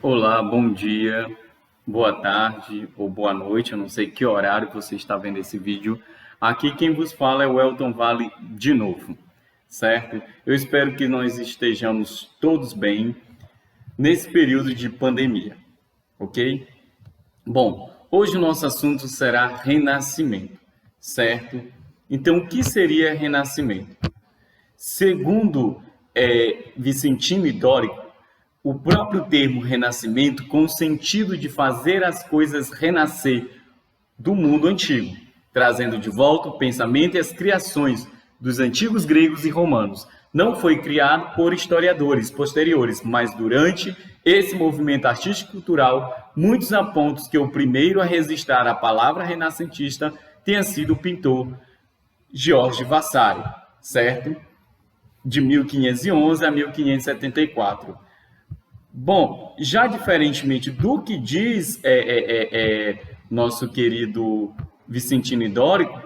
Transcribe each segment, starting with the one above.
Olá, bom dia, boa tarde ou boa noite, eu não sei que horário você está vendo esse vídeo. Aqui quem vos fala é o Elton Vale de novo, certo? Eu espero que nós estejamos todos bem nesse período de pandemia, ok? Bom, hoje o nosso assunto será renascimento, certo? Então, o que seria renascimento? Segundo Vicentino e Dórico, o próprio termo renascimento com o sentido de fazer as coisas renascer do mundo antigo, trazendo de volta o pensamento e as criações dos antigos gregos e romanos. Não foi criado por historiadores posteriores, mas durante esse movimento artístico-cultural, muitos apontam que o primeiro a registrar a palavra renascentista tenha sido o pintor George Vasari, certo? De 1511 a 1574. Bom, já diferentemente do que diz nosso querido Vicentino Dórico,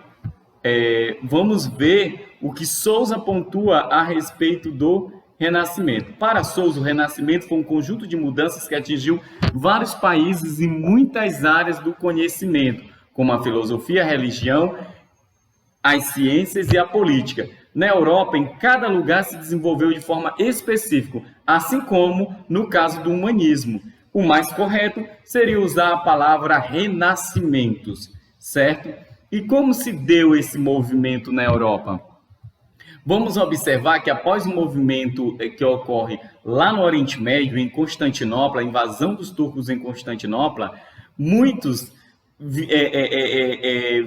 vamos ver o que Sousa pontua a respeito do Renascimento. Para Sousa, o Renascimento foi um conjunto de mudanças que atingiu vários países e muitas áreas do conhecimento, como a filosofia, a religião, as ciências e a política. Na Europa, em cada lugar se desenvolveu de forma específica, assim como no caso do humanismo. O mais correto seria usar a palavra renascimentos, certo? E como se deu esse movimento na Europa? Vamos observar que após o movimento que ocorre lá no Oriente Médio, em Constantinopla, a invasão dos turcos em Constantinopla, muitos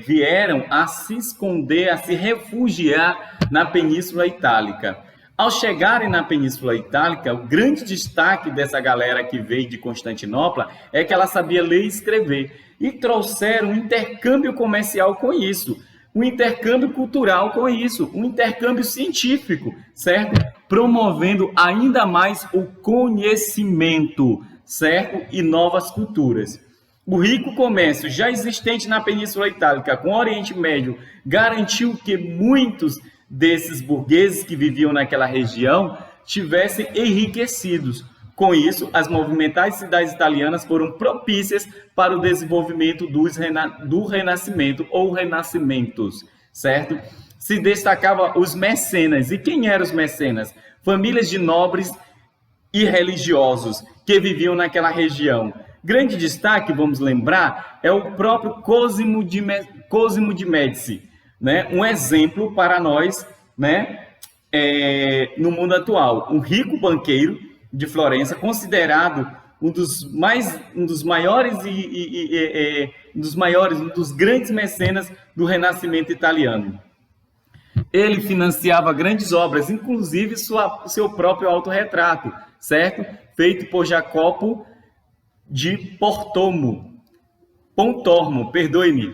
vieram a se esconder, a se refugiar na Península Itálica. Ao chegarem na Península Itálica, o grande destaque dessa galera que veio de Constantinopla é que ela sabia ler e escrever. E trouxeram um intercâmbio comercial com isso, um intercâmbio cultural com isso, um intercâmbio científico, certo? Promovendo ainda mais o conhecimento, certo? E novas culturas. O rico comércio já existente na Península Itálica com o Oriente Médio garantiu que muitos desses burgueses que viviam naquela região tivessem enriquecidos. Com isso, as movimentadas cidades italianas foram propícias para o desenvolvimento do Renascimento ou renascimentos, certo? Se destacava os mecenas. E quem eram os mecenas? Famílias de nobres e religiosos que viviam naquela região. Grande destaque, vamos lembrar, é o próprio Cosimo de Médici, né? Um exemplo para nós, né? No mundo atual. Um rico banqueiro de Florença, considerado um dos grandes mecenas do Renascimento italiano. Ele financiava grandes obras, inclusive seu próprio autorretrato, certo? Feito por Jacopo de Pontormo, perdoe-me,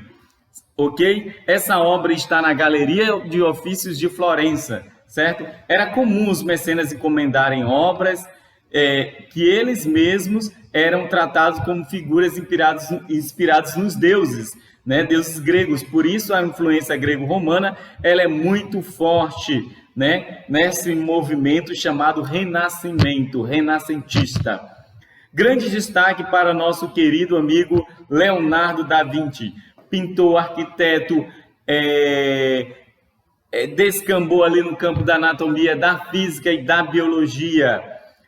ok? Essa obra está na Galeria de Ofícios de Florença, certo? Era comum os mecenas encomendarem obras que eles mesmos eram tratados como figuras inspiradas nos deuses, né? Deuses gregos. Por isso a influência grego-romana ela é muito forte, né? Nesse movimento chamado Renascimento, renascentista. Grande destaque para nosso querido amigo Leonardo da Vinci, pintor, arquiteto, descambou ali no campo da anatomia, da física e da biologia,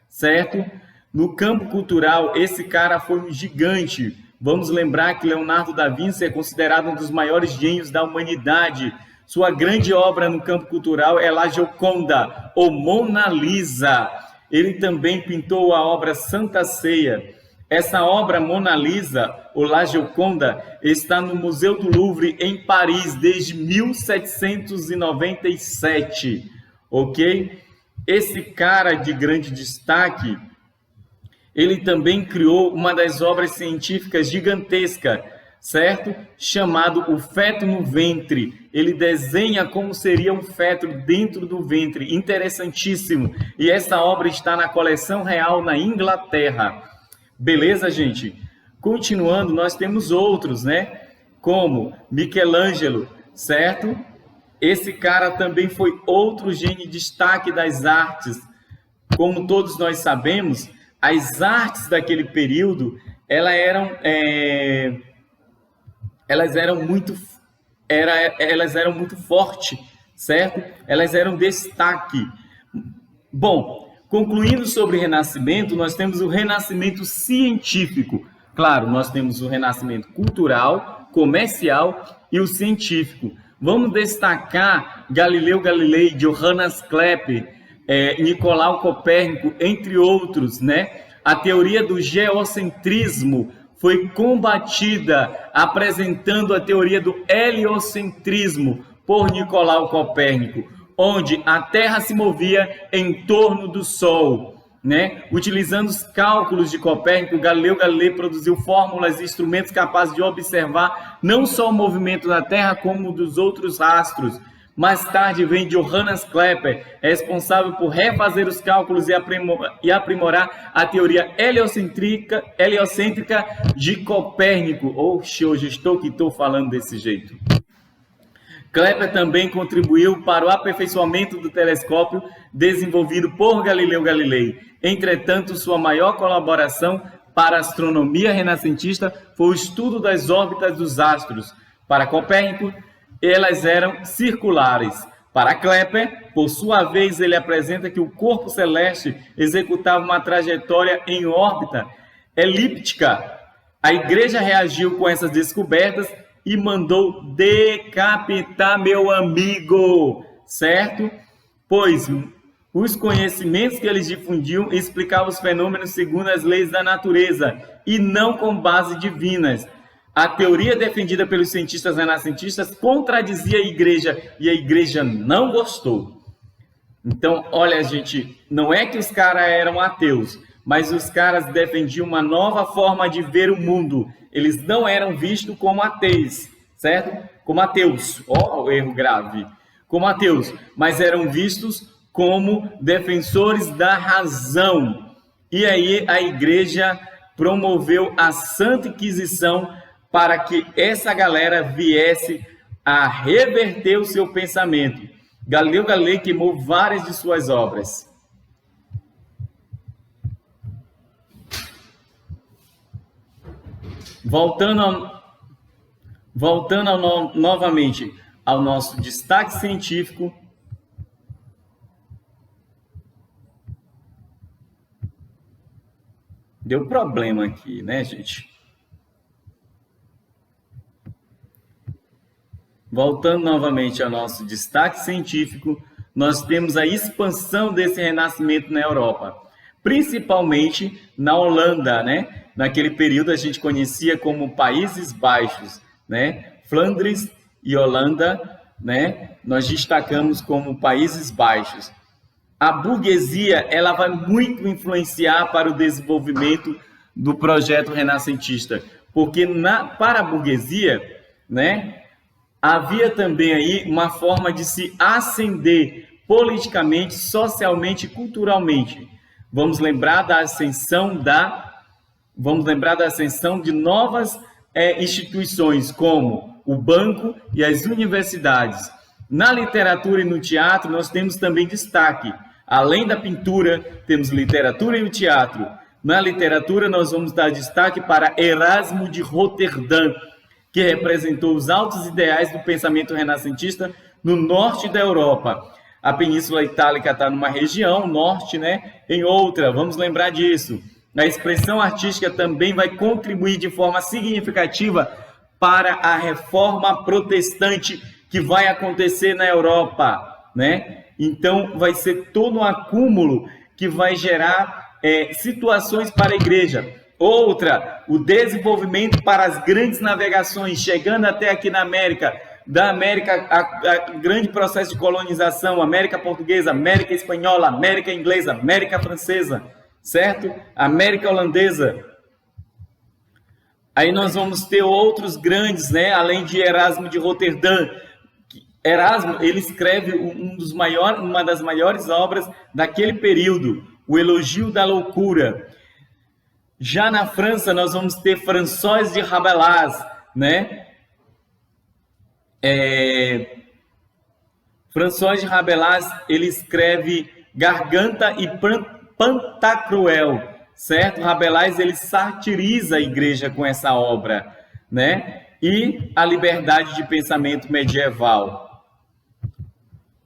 certo? No campo cultural, esse cara foi um gigante. Vamos lembrar que Leonardo da Vinci é considerado um dos maiores gênios da humanidade. Sua grande obra no campo cultural é La Gioconda, ou Mona Lisa. Ele também pintou a obra Santa Ceia. Essa obra Mona Lisa, ou La Gioconda, está no Museu do Louvre, em Paris, desde 1797, ok? Esse cara de grande destaque, ele também criou uma das obras científicas gigantescas, certo? Chamado O Feto no Ventre. Ele desenha como seria um feto dentro do ventre, interessantíssimo. E essa obra está na coleção real na Inglaterra. Beleza, gente? Continuando, nós temos outros, né? Como Michelangelo, certo? Esse cara também foi outro gênio de destaque das artes. Como todos nós sabemos, as artes daquele período, elas eram muito fortes, certo? Elas eram destaque. Bom, concluindo sobre o Renascimento, nós temos o Renascimento científico. Claro, nós temos o Renascimento cultural, comercial e o científico. Vamos destacar Galileu Galilei, Johannes Kepler, Nicolau Copérnico, entre outros, né? A teoria do geocentrismo foi combatida apresentando a teoria do heliocentrismo por Nicolau Copérnico, onde a Terra se movia em torno do Sol, né? Utilizando os cálculos de Copérnico, Galileu Galilei produziu fórmulas e instrumentos capazes de observar não só o movimento da Terra, como dos outros astros. Mais tarde vem Johannes Kepler, responsável por refazer os cálculos e aprimorar a teoria heliocêntrica de Copérnico. Oxe, hoje estou falando desse jeito. Kepler também contribuiu para o aperfeiçoamento do telescópio desenvolvido por Galileu Galilei. Entretanto, sua maior colaboração para a astronomia renascentista foi o estudo das órbitas dos astros. Para Copérnico, elas eram circulares. Para Kepler, por sua vez, ele apresenta que o corpo celeste executava uma trajetória em órbita elíptica. A Igreja reagiu com essas descobertas e mandou decapitar meu amigo, certo? Pois os conhecimentos que eles difundiam explicavam os fenômenos segundo as leis da natureza e não com base divinas. A teoria defendida pelos cientistas renascentistas contradizia a Igreja e a Igreja não gostou. Então, olha, gente, não é que os caras eram ateus, mas os caras defendiam uma nova forma de ver o mundo. Eles não eram vistos como ateus, certo? Como ateus. Ó, erro grave. Como ateus, mas eram vistos como defensores da razão. E aí a Igreja promoveu a Santa Inquisição para que essa galera viesse a reverter o seu pensamento. Galileu Galilei queimou várias de suas obras. Novamente ao nosso destaque científico. Deu problema aqui, né, gente? Voltando novamente ao nosso destaque científico, nós temos a expansão desse renascimento na Europa, principalmente na Holanda, né? Naquele período a gente conhecia como Países Baixos, né? Flandres e Holanda, né? Nós destacamos como Países Baixos. A burguesia, ela vai muito influenciar para o desenvolvimento do projeto renascentista, porque para a burguesia, né? Havia também aí uma forma de se ascender politicamente, socialmente e culturalmente. Vamos lembrar da ascensão de novas instituições, como o banco e as universidades. Na literatura e no teatro, nós temos também destaque. Além da pintura, temos literatura e o teatro. Na literatura, nós vamos dar destaque para Erasmo de Roterdã, que representou os altos ideais do pensamento renascentista no norte da Europa. A Península Itálica está numa região, norte, né? Em outra, vamos lembrar disso. A expressão artística também vai contribuir de forma significativa para a reforma protestante que vai acontecer na Europa, né? Então, vai ser todo um acúmulo que vai gerar situações para a igreja. Outra, o desenvolvimento para as grandes navegações, chegando até aqui na América, da América, a grande processo de colonização, América Portuguesa, América Espanhola, América Inglesa, América Francesa, certo? América Holandesa. Aí nós vamos ter outros grandes, né? Além de Erasmo de Roterdã. Erasmo, ele escreve uma das maiores obras daquele período, o Elogio da Loucura. Já na França, nós vamos ter François de Rabelais, né? François de Rabelais, ele escreve Garganta e Pantagruel, certo? Rabelais, ele satiriza a igreja com essa obra, né? E a liberdade de pensamento medieval.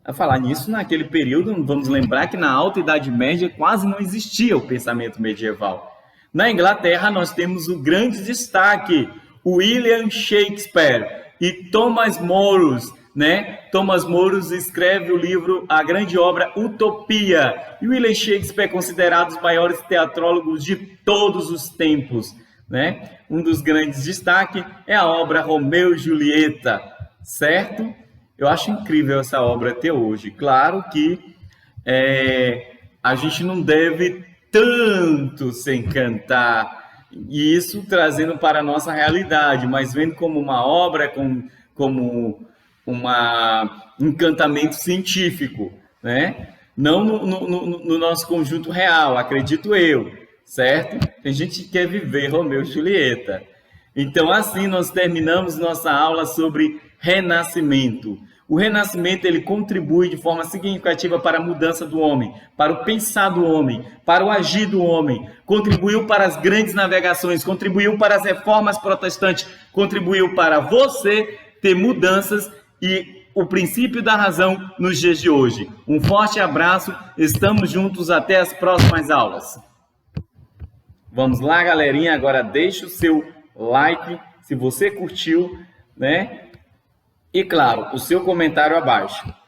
A falar nisso, naquele período, vamos lembrar que na Alta Idade Média quase não existia o pensamento medieval. Na Inglaterra, nós temos o grande destaque, William Shakespeare e Thomas More, né? Thomas More escreve o livro, a grande obra Utopia. E William Shakespeare é considerado os maiores teatrólogos de todos os tempos, né? Um dos grandes destaques é a obra Romeu e Julieta, certo? Eu acho incrível essa obra até hoje. Claro que a gente não deve tanto se encantar, e isso trazendo para a nossa realidade, mas vendo como uma obra, como um encantamento científico, né? Não no nosso conjunto real, acredito eu, certo? Tem gente que quer viver Romeu e Julieta. Então, assim, nós terminamos nossa aula sobre renascimento. O renascimento, ele contribui de forma significativa para a mudança do homem, para o pensar do homem, para o agir do homem, contribuiu para as grandes navegações, contribuiu para as reformas protestantes, contribuiu para você ter mudanças e o princípio da razão nos dias de hoje. Um forte abraço, estamos juntos até as próximas aulas. Vamos lá, galerinha, agora deixa o seu like, se você curtiu, né? E claro, o seu comentário abaixo.